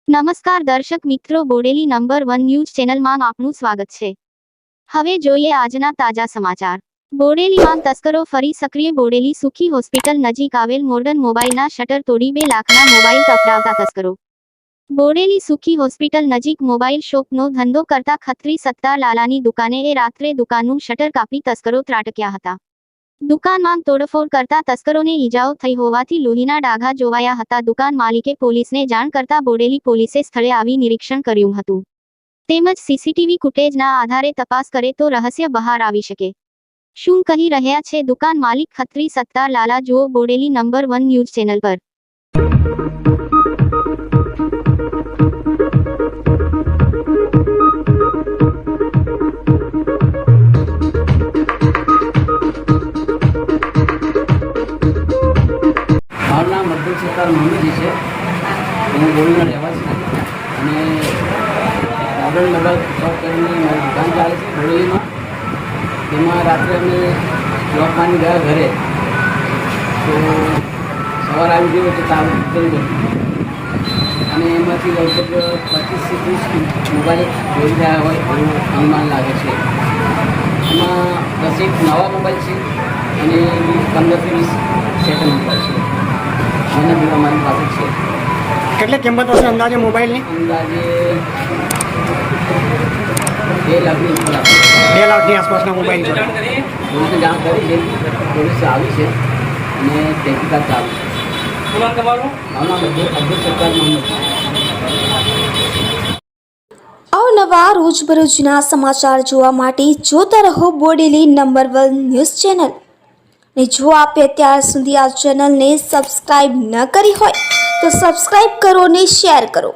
નમસ્કાર દર્શક મિત્રો, બોડેલી નંબર 1 ન્યૂઝ ચેનલમાં આપનું સ્વાગત છે। હવે જોઈએ આજના તાજા સમાચાર। બોડેલીમાં તસ્કરો ફરી સક્રિય। બોડેલી સુખી હોસ્પિટલ નજીક આવેલ મોડર્ન મોબાઈલના શટર તોડી 2 લાખના મોબાઈલ તફડાવતા તસ્કરો। બોડેલી સુખી હોસ્પિટલ નજીક મોબાઈલ શોપનો ધંધો કરતા ખત્રી સત્તાર લાલાની દુકાને રાત્રે દુકાનનું શટર કાપી તસ્કરો ત્રાટક્યા હતા। દુકાનમાં તોડફોડ કરતા તસ્કરોને ઈજાઓ થઈ હોવાથી લોહીના ડાઘા જોવાયા હતા। દુકાન માલિકે પોલીસને જાણ કરતા બોડેલી પોલીસે સ્થળે આવી નિરીક્ષણ કર્યું હતું, તેમજ સીસીટીવી ફૂટેજના આધારે તપાસ કરે તો રહસ્ય બહાર આવી શકે। શું કહી રહ્યા છે દુકાન માલિક ખત્રી સત્તાર લાલા, જુઓ બોડેલી નંબર 1 ન્યૂઝ ચેનલ પર। મારું નામ અબ્દુલ સત્તાર મોહમ્મદી છે। હું બોડીનો રહેવાસી છું અને મોડર્ન મોબાઈલ શોપ કરીને મારી દુકાન ચાલે છે બોડેલીમાં। તેમાં રાત્રે અમે જોબ માની ગયા ઘરે, તો સવાર આવી ગયો તો ચાલુ કરી દીધું અને એમાંથી લગભગ 25 થી 30 મોબાઈલ ચોરી થયા હોય એવું અનુમાન લાગે છે। એમાં 10 નવા મોબાઈલ છે અને 15 થી 20 સેકન્ડ મોબાઈલ છે અને બી અમારી પાસે છે। કેટલી કિંમત હશે અંદાજે મોબાઈલની? અંદાજે 2 લાખની ઉપર આપે। 2 લાખની આસપાસના મોબાઈલ છે। પોલીસને જાણ કરી છે, પોલીસ આવી છે અને તહેકીકાત ચાલુ છે। શું નામ તમારું? મારું નામ અબ્દુલ સત્તાર મોહમ્મદ। અવનવા રોજબરોજના સમાચાર જોવા માટે જોતા રહો બોડેલી નંબર 1 ન્યૂઝ ચેનલ। ને જો આપે અત્યાર સુધી આ ચેનલને સબસ્ક્રાઇબ ન કરી હોય તો સબસ્ક્રાઇબ કરો અને શેર કરો।